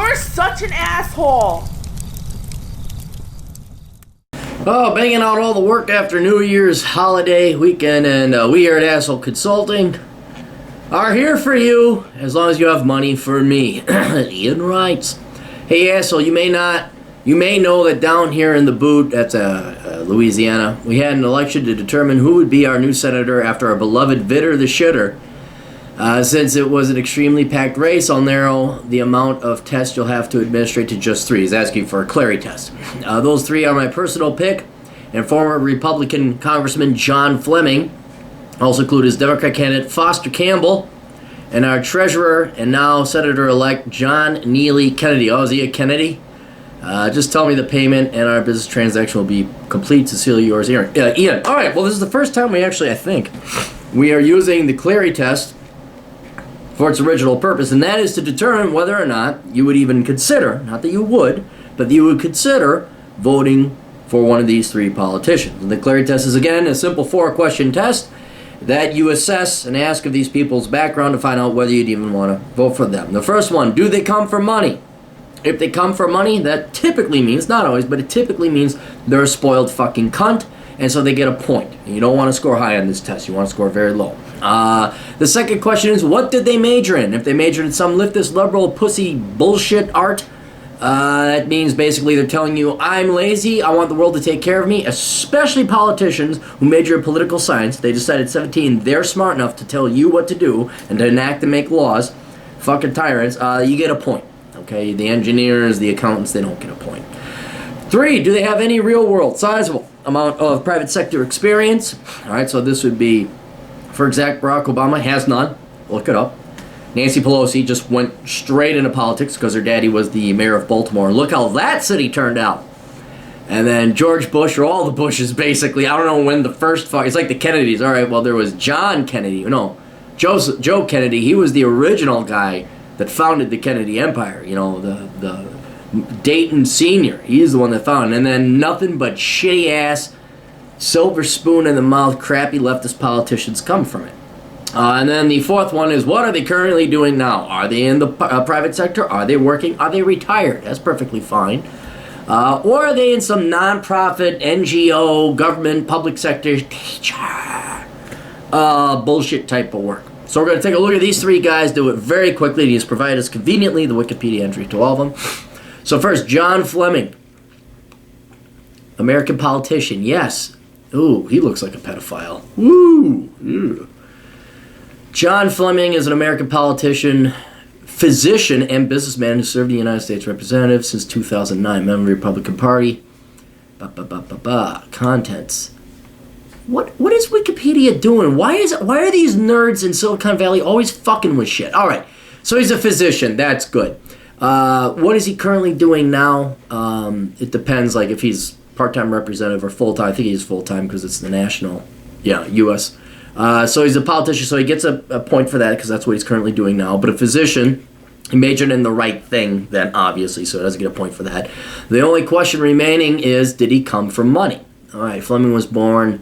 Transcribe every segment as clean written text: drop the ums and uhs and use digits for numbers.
You're such an asshole. Oh, banging out all the work after New Year's holiday weekend, and we here at Asshole Consulting are here for you as long as you have money for me. Ian writes, "Hey asshole, you may know that down here in the boot, that's Louisiana, we had an election to determine who would be our new senator after our beloved Vitter the Shitter. Since it was an extremely packed race, I'll narrow the amount of tests you'll have to administrate to just 3. He's asking for a Clarey test. Those 3 are my personal pick, and former Republican Congressman John Fleming. Also include his Democrat candidate Foster Campbell, and our treasurer and now Senator-elect John Neely Kennedy." Oh, is he a Kennedy? "Just tell me the payment and our business transaction will be complete. Sincerely yours, Ian." Ian. All right, well, this is the first time I think, we are using the Clarey test for its original purpose, and that is to determine whether or not you would even consider, not that you would, but that you would consider voting for one of these 3 politicians. And the Clarey test is, again, a simple 4-question test that you assess and ask of these people's background to find out whether you'd even want to vote for them. The first one, do they come from money? If they come from money, that typically means, not always, but it typically means they're a spoiled fucking cunt, and so they get a point. And you don't want to score high on this test. You want to score very low. The second question is, what did they major in? If they majored in some leftist, liberal, pussy, bullshit art, that means basically they're telling you, I'm lazy, I want the world to take care of me, especially politicians who major in political science. They decided 17, they're smart enough to tell you what to do and to enact and make laws. Fucking tyrants. You get a point. Okay, the engineers, the accountants, they don't get a point. 3, do they have any real-world, sizable amount of private sector experience? All right, so this would be, for example, Barack Obama has none. Look it up. Nancy Pelosi just went straight into politics because her daddy was the mayor of Baltimore. Look how that city turned out. And then George Bush, or all the Bushes, basically. I don't know when the first it's like the Kennedys. All right, well, there was John Kennedy. No, Joe Kennedy. He was the original guy that founded the Kennedy Empire. You know, the Dayton Senior. He's the one that founded it. And then nothing but shitty-ass, silver spoon in the mouth, crappy leftist politicians come from it. And then the 4th one is, what are they currently doing now? Are they in the private sector? Are they working? Are they retired? That's perfectly fine. Or are they in some non-profit, NGO, government, public sector, teacher, bullshit type of work? So we're going to take a look at these 3 guys, do it very quickly. He's provided us conveniently the Wikipedia entry to all of them. So first, John Fleming. American politician, yes. Ooh, he looks like a pedophile. Woo! Ew. John Fleming is an American politician, physician, and businessman who served the United States Representative since 2009, member of the Republican Party. Contents. What is Wikipedia doing? Why are these nerds in Silicon Valley always fucking with shit? All right, so he's a physician. That's good. What is he currently doing now? It depends, like if he's part-time representative or full-time. I think he's full-time because it's the national, U.S. So he's a politician, so he gets a point for that because that's what he's currently doing now. But a physician, he majored in the right thing then, obviously, so he doesn't get a point for that. The only question remaining is, did he come from money? All right, Fleming was born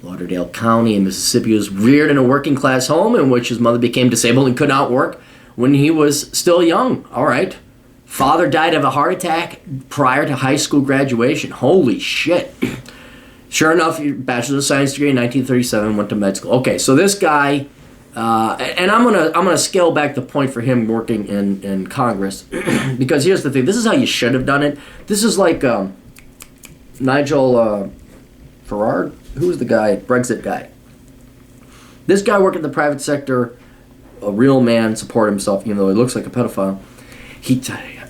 Lauderdale County in Mississippi. He was reared in a working-class home in which his mother became disabled and could not work when he was still young. All right. Father died of a heart attack prior to high school graduation. Holy shit. Sure enough, Bachelor of Science degree in 1937, went to med school. Okay, so this guy, and I'm gonna scale back the point for him working in Congress, because here's the thing. This is how you should have done it. This is like Nigel Farage. Who's the guy? Brexit guy. This guy worked in the private sector, a real man, support himself, even though he looks like a pedophile.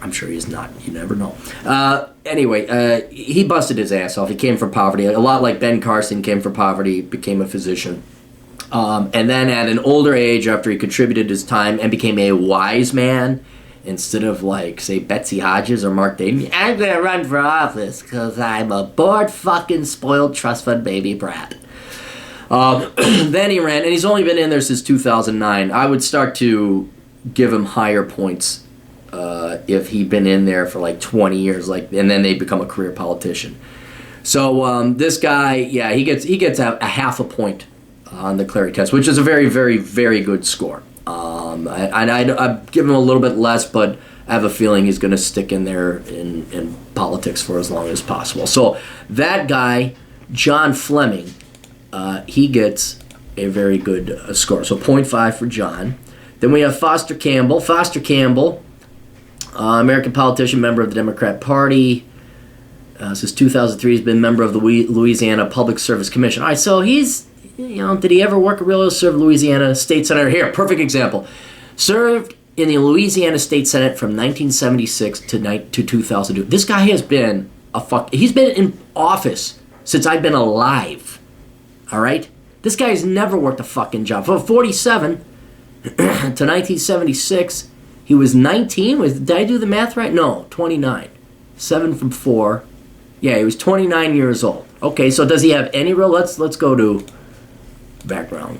I'm sure he's not. You never know. Anyway, he busted his ass off. He came from poverty. A lot like Ben Carson came from poverty, became a physician. And then at an older age, after he contributed his time and became a wise man, instead of like, say, Betsy Hodges or Mark Dayton, I'm going to run for office because I'm a bored, fucking, spoiled, trust fund baby brat. Then he ran, and he's only been in there since 2009. I would start to give him higher points if he'd been in there for like 20 years, and then they become a career politician. So this guy, yeah, he gets a half a point on the Clarey test, which is a very, very, very good score. I'd give him a little bit less, but I have a feeling he's going to stick in there in politics for as long as possible. So that guy, John Fleming, he gets a very good score. So 0.5 for John. Then we have Foster Campbell. Foster Campbell, American politician, member of the Democrat Party. Since 2003, he's been member of the Louisiana Public Service Commission. All right, so he's, did he ever work a real serve Louisiana state senator? Here, perfect example. Served in the Louisiana State Senate from 1976 to 2002. This guy has been he's been in office since I've been alive. All right? This guy's never worked a fucking job. From 47 to 1976, he was 19. Did I do the math right? No, 29. 7 from 4. Yeah, he was 29 years old. Okay, so does he have any real... Let's go to background.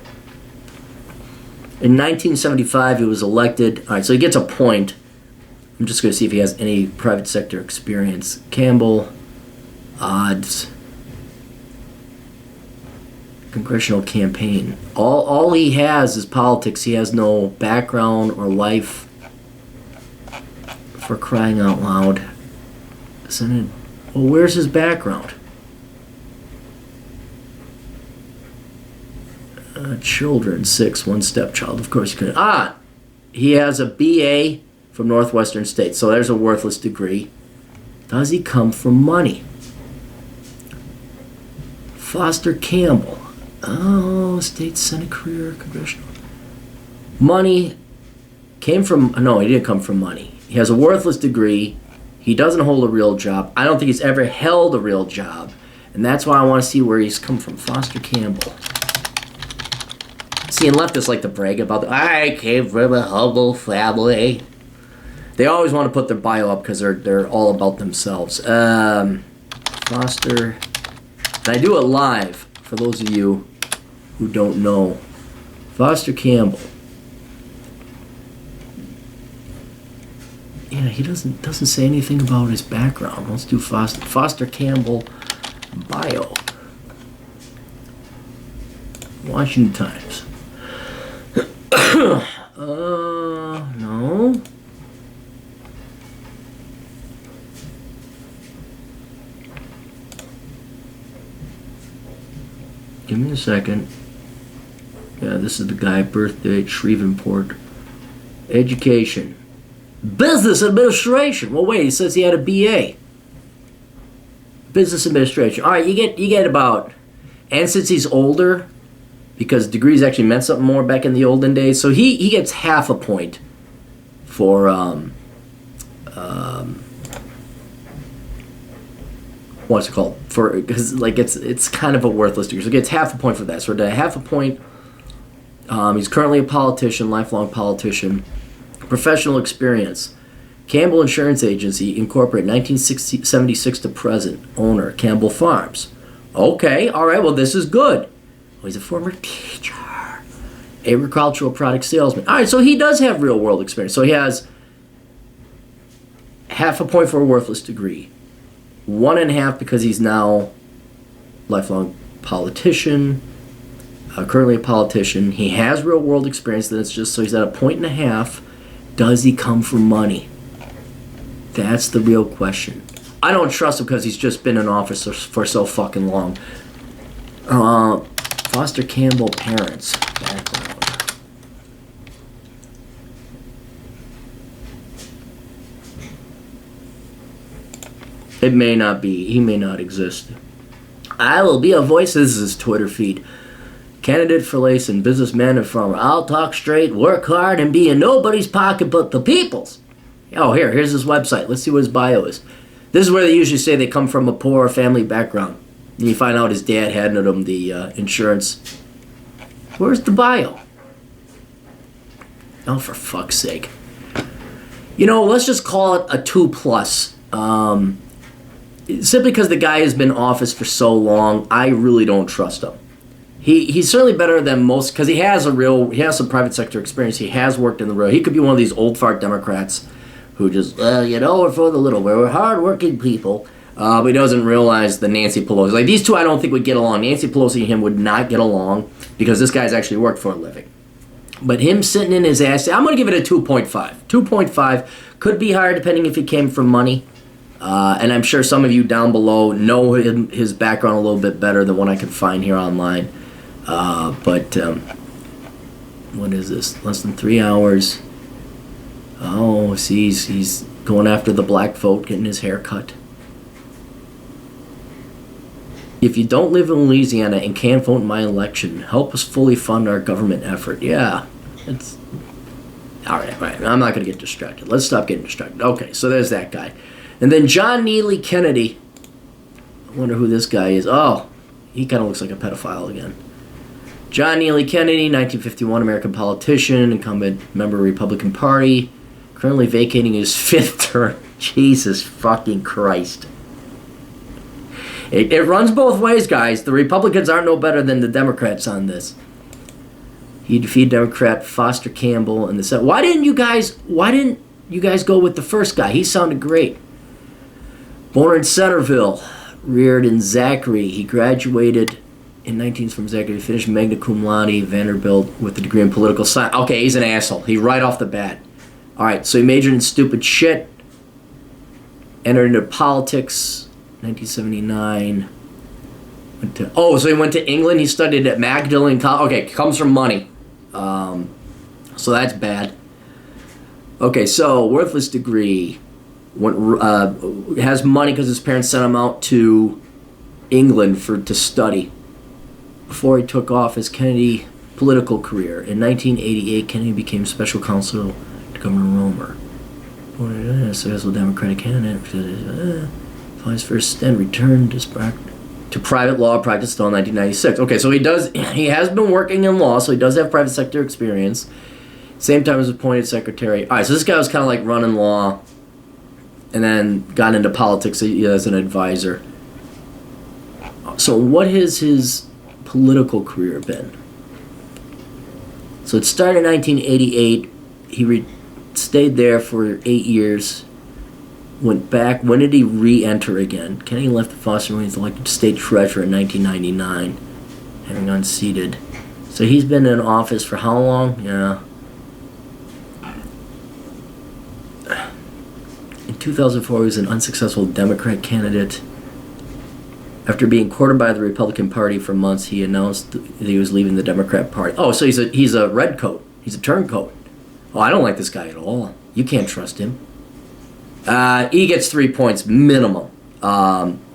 In 1975, he was elected. All right, so he gets a point. I'm just going to see if he has any private sector experience. Campbell, odds, congressional campaign. All he has is politics. He has no background or life. For crying out loud. Isn't it? Well, where's his background? Children, 6, 1 stepchild. Of course you couldn't. He has a BA from Northwestern State. So there's a worthless degree. Does he come from money? Foster Campbell. Oh, state senate career, congressional. Money came from... No, he didn't come from money. He has a worthless degree. He doesn't hold a real job. I don't think he's ever held a real job. And that's why I want to see where he's come from. Foster Campbell. See, and leftists like to brag about I came from a humble family. They always want to put their bio up because they're all about themselves. Foster. And I do it live for those of you who don't know. Foster Campbell. Yeah, he doesn't say anything about his background. Let's do Foster Campbell bio. Washington Times. No. Give me a second. Yeah, this is the guy, birth date, Shreveport. Education. Business administration. Well, wait, he says he had a BA. Business administration. All right, you get about, and since he's older, because degrees actually meant something more back in the olden days, so he gets half a point for what's it called? For because like it's kind of a worthless degree, so he gets half a point for that. So to half a point, he's currently a politician, lifelong politician. Professional experience. Campbell Insurance Agency, Incorporated, 1976 to present. Owner, Campbell Farms. Okay, all right, well, this is good. Well, he's a former teacher. Agricultural product salesman. All right, so he does have real-world experience. So he has half a point for a worthless degree. 1.5 because he's now lifelong politician. Currently a politician. He has real-world experience. Then it's just so he's at 1.5. Does he come from money? That's the real question. I don't trust him because he's just been in office for so fucking long. Foster Campbell parents background. It may not be. He may not exist. I will be a voice. This is his Twitter feed. Candidate for Layson, businessman and farmer. I'll talk straight, work hard, and be in nobody's pocket but the people's. Oh, here's his website. Let's see what his bio is. This is where they usually say they come from a poor family background. And you find out his dad handed him the insurance. Where's the bio? Oh, for fuck's sake. Let's just call it a 2+. Simply because the guy has been in office for so long, I really don't trust him. He's certainly better than most because he has some private sector experience. He has worked in the real. He could be one of these old fart Democrats who just, we're for the little, we're hard-working people. But he doesn't realize the Nancy Pelosi. Like, these two I don't think would get along. Nancy Pelosi and him would not get along because this guy's actually worked for a living. But him sitting in his ass, I'm going to give it a 2.5. 2.5 Could be hard depending if he came from money. And I'm sure some of you down below know his background a little bit better than what I can find here online. But what is this? Less than 3 hours. Oh, see, he's going after the black vote, getting his hair cut. If you don't live in Louisiana and can't vote in my election, help us fully fund our government effort. Yeah, it's... All right. I'm not going to get distracted. Let's stop getting distracted. Okay, so there's that guy. And then John Neely Kennedy. I wonder who this guy is. Oh, he kind of looks like a pedophile again. John Neely Kennedy, 1951, American politician, incumbent member of the Republican Party, currently vacating his 5th term. Jesus fucking Christ. It runs both ways, guys. The Republicans aren't no better than the Democrats on this. He defeated Democrat Foster Campbell in the Senate. Why didn't you guys go with the first guy? He sounded great. Born in Centerville, reared in Zachary. He graduated in 19 from Zachary, finished magna cum laude, Vanderbilt with a degree in political science. Okay, he's an asshole. He right off the bat. All right, so he majored in stupid shit. Entered into politics. 1979. So he went to England. He studied at Magdalen College. Okay, comes from money. So that's bad. Okay, so worthless degree. Has money because his parents sent him out to England to study. Before he took off his Kennedy political career. In 1988, Kennedy became special counsel to Governor Romer. Successful Democratic candidate. His first stint, returned to private law practice until 1996. Okay, so he has been working in law, so he does have private sector experience. Same time as appointed secretary. All right, so this guy was kind of like running law, and then got into politics as an advisor. So what has his political career been? So it started in 1988. He stayed there for 8 years. Went back. When did he re-enter again? Kennedy left the Foster when he was elected state treasurer in 1999, having unseated. So he's been in office for how long? Yeah. In 2004, he was an unsuccessful Democrat candidate. After being courted by the Republican Party for months, he announced that he was leaving the Democrat Party. Oh, so he's a redcoat. He's a turncoat. Oh, I don't like this guy at all. You can't trust him. He gets 3 points minimum.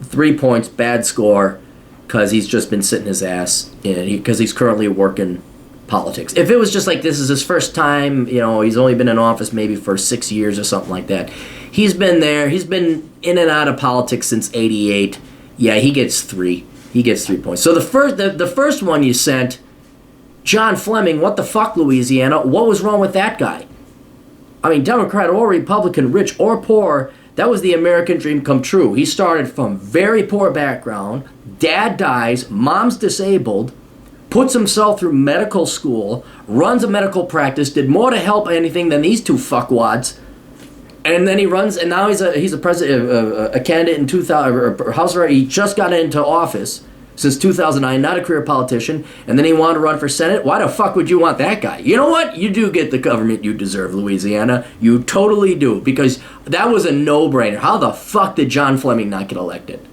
3 points, bad score, because he's just been sitting his ass because he's currently working politics. If it was just like this is his first time, he's only been in office maybe for 6 years or something like that. He's been there. He's been in and out of politics since '88. Yeah, he gets 3. He gets 3 points. So the first one you sent, John Fleming. What the fuck, Louisiana? What was wrong with that guy? I mean, Democrat or Republican, rich or poor, that was the American dream come true. He started from very poor background, dad dies, mom's disabled, puts himself through medical school, runs a medical practice, did more to help anything than these two fuckwads, and then he runs, and now he's a president, a candidate in 2000, or House Rep. He just got into office since 2009, not a career politician, and then he wanted to run for Senate. Why the fuck would you want that guy? You know what? You do get the government you deserve, Louisiana. You totally do, because that was a no-brainer. How the fuck did John Fleming not get elected?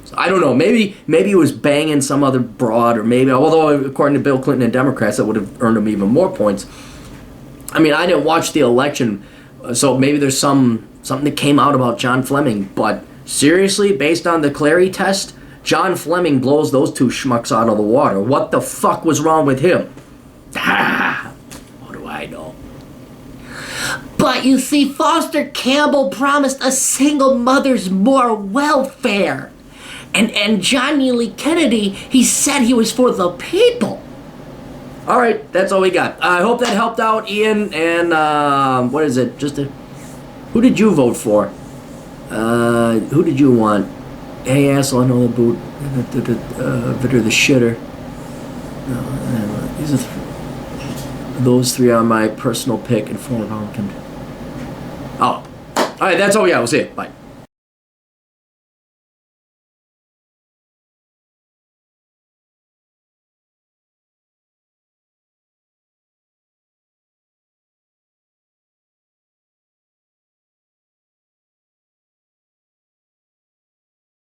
So, I don't know. Maybe he was banging some other broad, or maybe, although according to Bill Clinton and Democrats, that would have earned him even more points. I mean, I didn't watch the election, so maybe there's something that came out about John Fleming, but seriously, based on the Clarey test, John Fleming blows those two schmucks out of the water. What the fuck was wrong with him? What do I know? But you see, Foster Campbell promised a single mother's more welfare. And John Neely Kennedy, he said he was for the people. All right, that's all we got. I hope that helped out, Ian. And what is it? Who did you vote for? Who did you want? Hey, asshole, I know the boot. Vitter the shitter. Those three are my personal pick and former Republican. Oh. Alright, that's all we got. We'll see you. Bye.